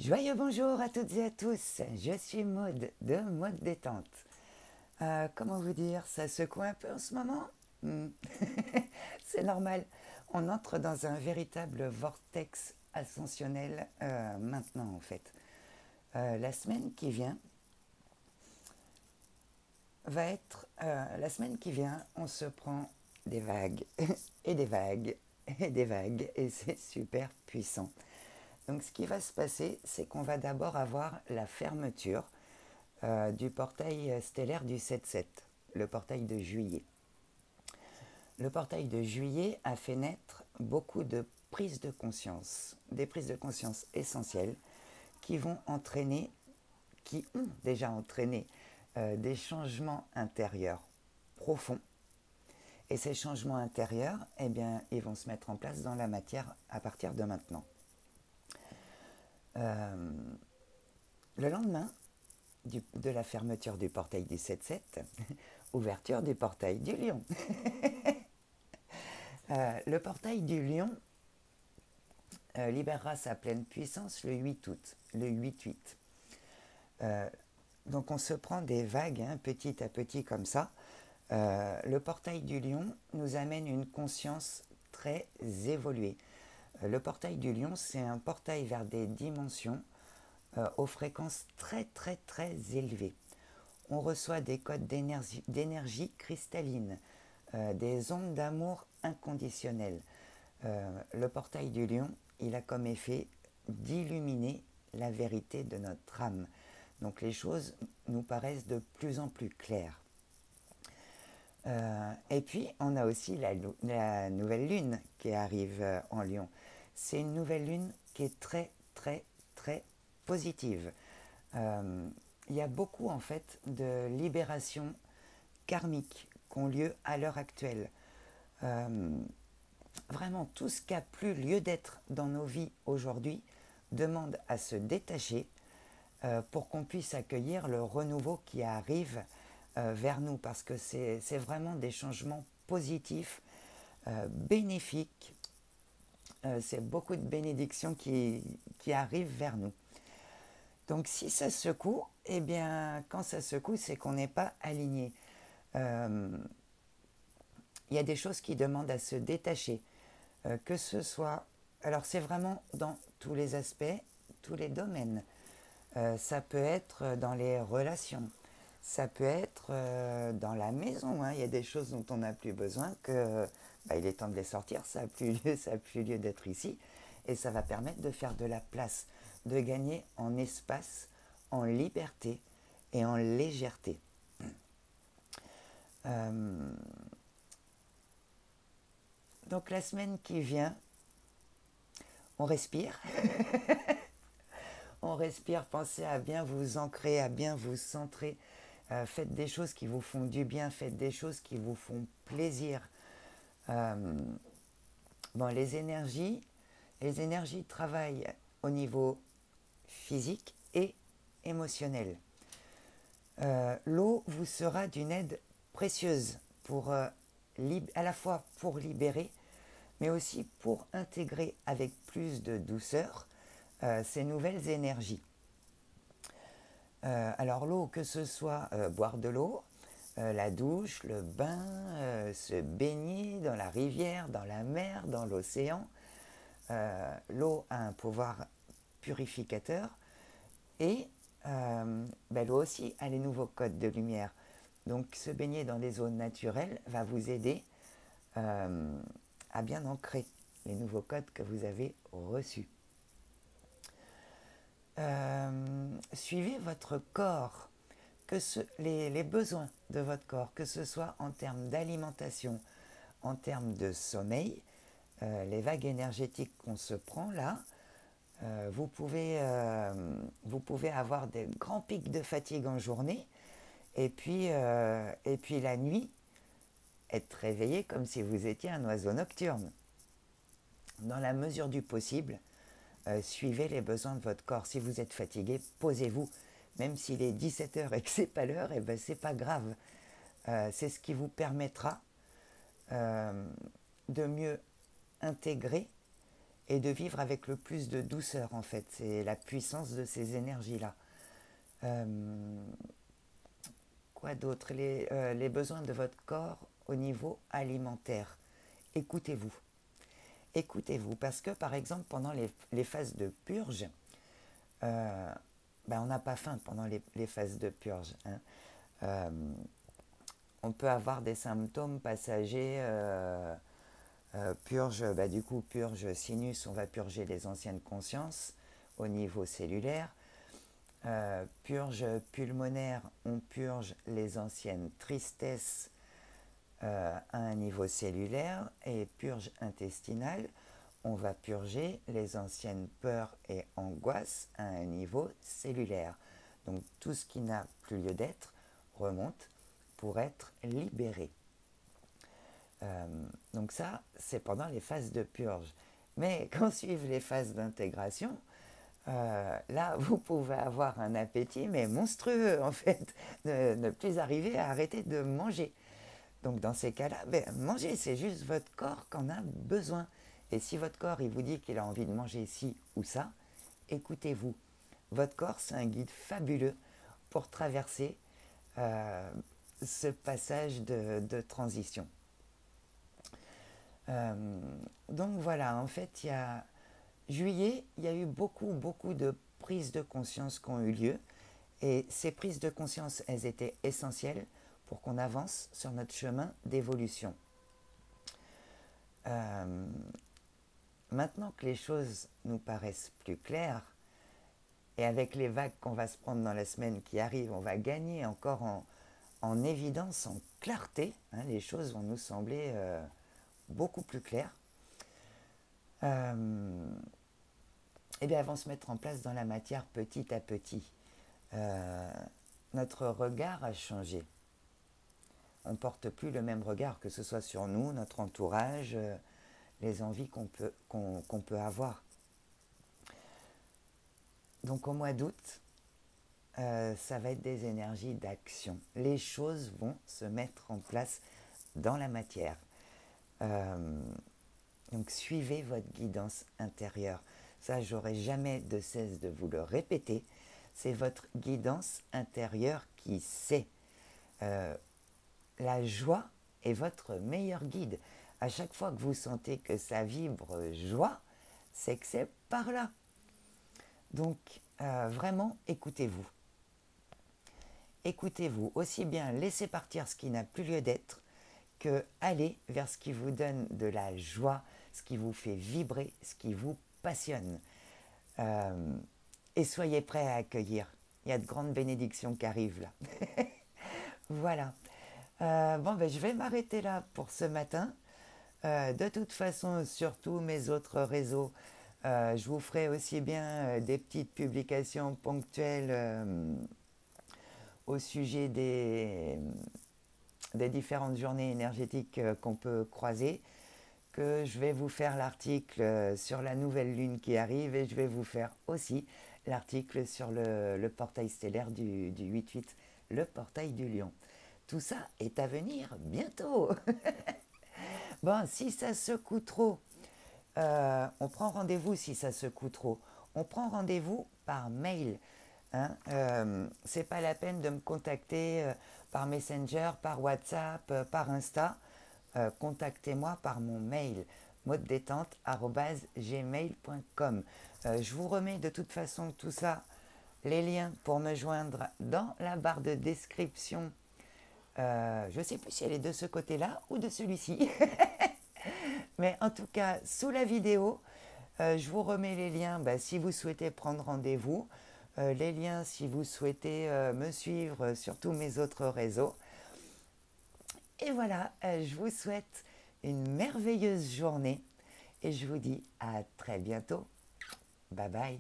Joyeux bonjour à toutes et à tous, je suis Maude de Maude Détente. Comment vous dire, ça secoue un peu en ce moment. Hmm. C'est normal, on entre dans un véritable vortex ascensionnel maintenant en fait. La semaine qui vient la semaine qui vient, on se prend des vagues et des vagues et des vagues et c'est super puissant. Donc ce qui va se passer, c'est qu'on va d'abord avoir la fermeture du portail stellaire du 7-7, le portail de juillet. Le portail de juillet a fait naître beaucoup de prises de conscience, des prises de conscience essentielles qui vont entraîner, qui ont déjà entraîné des changements intérieurs profonds. Et ces changements intérieurs, eh bien, ils vont se mettre en place dans la matière à partir de maintenant. Le lendemain de la fermeture du portail du 7-7, ouverture du portail du lion. Le portail du lion libérera sa pleine puissance le 8 août, le 8-8. Donc on se prend des vagues petit à petit comme ça. Le portail du lion nous amène une conscience très évoluée. Le portail du lion, c'est un portail vers des dimensions aux fréquences très très très élevées. On reçoit des codes d'énergie cristalline, des ondes d'amour inconditionnel. Le portail du lion, il a comme effet d'illuminer la vérité de notre âme. Donc les choses nous paraissent de plus en plus claires. Et puis, on a aussi la nouvelle lune qui arrive en Lion. C'est une nouvelle lune qui est très, très, très positive. Il y a beaucoup, en fait, de libérations karmiques qui ont lieu à l'heure actuelle. Vraiment, tout ce qui n'a plus lieu d'être dans nos vies aujourd'hui demande à se détacher pour qu'on puisse accueillir le renouveau qui arrive vers nous, parce que c'est vraiment des changements positifs, bénéfiques. C'est beaucoup de bénédictions qui arrivent vers nous. Donc si ça secoue, eh bien quand ça secoue, c'est qu'on n'est pas aligné. Il y a des choses qui demandent à se détacher, que ce soit... Alors c'est vraiment dans tous les aspects, tous les domaines. Ça peut être dans les relations, ça peut être dans la maison. Il y a des choses dont on n'a plus besoin, il est temps de les sortir, ça n'a plus lieu d'être ici. Et ça va permettre de faire de la place, de gagner en espace, en liberté et en légèreté. Donc la semaine qui vient, on respire. On respire, pensez à bien vous ancrer, à bien vous centrer. Faites des choses qui vous font du bien, faites des choses qui vous font plaisir. Les énergies travaillent au niveau physique et émotionnel. L'eau vous sera d'une aide précieuse pour, à la fois pour libérer, mais aussi pour intégrer avec plus de douceur ces nouvelles énergies. Alors l'eau, que ce soit boire de l'eau, la douche, le bain, se baigner dans la rivière, dans la mer, dans l'océan, l'eau a un pouvoir purificateur et l'eau aussi a les nouveaux codes de lumière. Donc se baigner dans les eaux naturelles va vous aider à bien ancrer les nouveaux codes que vous avez reçus. Suivez votre corps, les besoins de votre corps, que ce soit en termes d'alimentation, en termes de sommeil, les vagues énergétiques qu'on se prend là, vous pouvez avoir des grands pics de fatigue en journée et puis la nuit, être réveillé comme si vous étiez un oiseau nocturne. Dans la mesure du possible, suivez les besoins de votre corps. Si vous êtes fatigué, posez-vous. Même s'il est 17h et que c'est pas l'heure, c'est pas grave. C'est ce qui vous permettra de mieux intégrer et de vivre avec le plus de douceur en fait. C'est la puissance de ces énergies-là. Quoi d'autre? Les besoins de votre corps au niveau alimentaire. Écoutez-vous. Écoutez-vous, parce que par exemple pendant les phases de purge, on n'a pas faim pendant les phases de purge. Hein. On peut avoir des symptômes passagers, purge, du coup purge sinus, on va purger les anciennes consciences au niveau cellulaire. Purge pulmonaire, on purge les anciennes tristesses à un niveau cellulaire, et purge intestinale, on va purger les anciennes peurs et angoisses à un niveau cellulaire. Donc tout ce qui n'a plus lieu d'être remonte pour être libéré. Donc ça, c'est pendant les phases de purge. Mais quand suivent les phases d'intégration, là, vous pouvez avoir un appétit, mais monstrueux en fait, ne plus arriver à arrêter de manger. Donc dans ces cas-là, manger, c'est juste votre corps qu'en a besoin. Et si votre corps, il vous dit qu'il a envie de manger ci ou ça, écoutez-vous. Votre corps, c'est un guide fabuleux pour traverser ce passage de transition. Donc voilà, en fait, juillet, il y a eu beaucoup de prises de conscience qui ont eu lieu. Et ces prises de conscience, elles étaient essentielles pour qu'on avance sur notre chemin d'évolution. Maintenant que les choses nous paraissent plus claires, et avec les vagues qu'on va se prendre dans la semaine qui arrive, on va gagner encore en évidence, en clarté, hein, les choses vont nous sembler beaucoup plus claires. Elles vont se mettre en place dans la matière petit à petit. Notre regard a changé. On ne porte plus le même regard, que ce soit sur nous, notre entourage, les envies qu'on peut avoir. Donc au mois d'août, ça va être des énergies d'action. Les choses vont se mettre en place dans la matière. Donc suivez votre guidance intérieure. Ça, j'aurai jamais de cesse de vous le répéter. C'est votre guidance intérieure qui sait. La joie est votre meilleur guide. À chaque fois que vous sentez que ça vibre joie, c'est que c'est par là. Donc, vraiment, écoutez-vous. Écoutez-vous. Aussi bien laissez partir ce qui n'a plus lieu d'être, que aller vers ce qui vous donne de la joie, ce qui vous fait vibrer, ce qui vous passionne. Et soyez prêts à accueillir. Il y a de grandes bénédictions qui arrivent là. Voilà. Je vais m'arrêter là pour ce matin. De toute façon, sur tous mes autres réseaux, je vous ferai aussi bien des petites publications ponctuelles au sujet des différentes journées énergétiques qu'on peut croiser, que je vais vous faire l'article sur la nouvelle lune qui arrive, et je vais vous faire aussi l'article sur le portail stellaire du 8-8, le portail du lion. Tout ça est à venir bientôt. Bon, si ça secoue trop, on prend rendez-vous si ça secoue trop. On prend rendez-vous par mail. Hein. C'est pas la peine de me contacter par Messenger, par WhatsApp, par Insta. Contactez-moi par mon mail modedétente@gmail.com. Je vous remets de toute façon tout ça, les liens pour me joindre dans la barre de description. Je ne sais plus si elle est de ce côté-là ou de celui-ci. Mais en tout cas, sous la vidéo, je vous remets les liens si vous souhaitez prendre rendez-vous. Les liens si vous souhaitez me suivre sur tous mes autres réseaux. Et voilà, je vous souhaite une merveilleuse journée et je vous dis à très bientôt. Bye bye.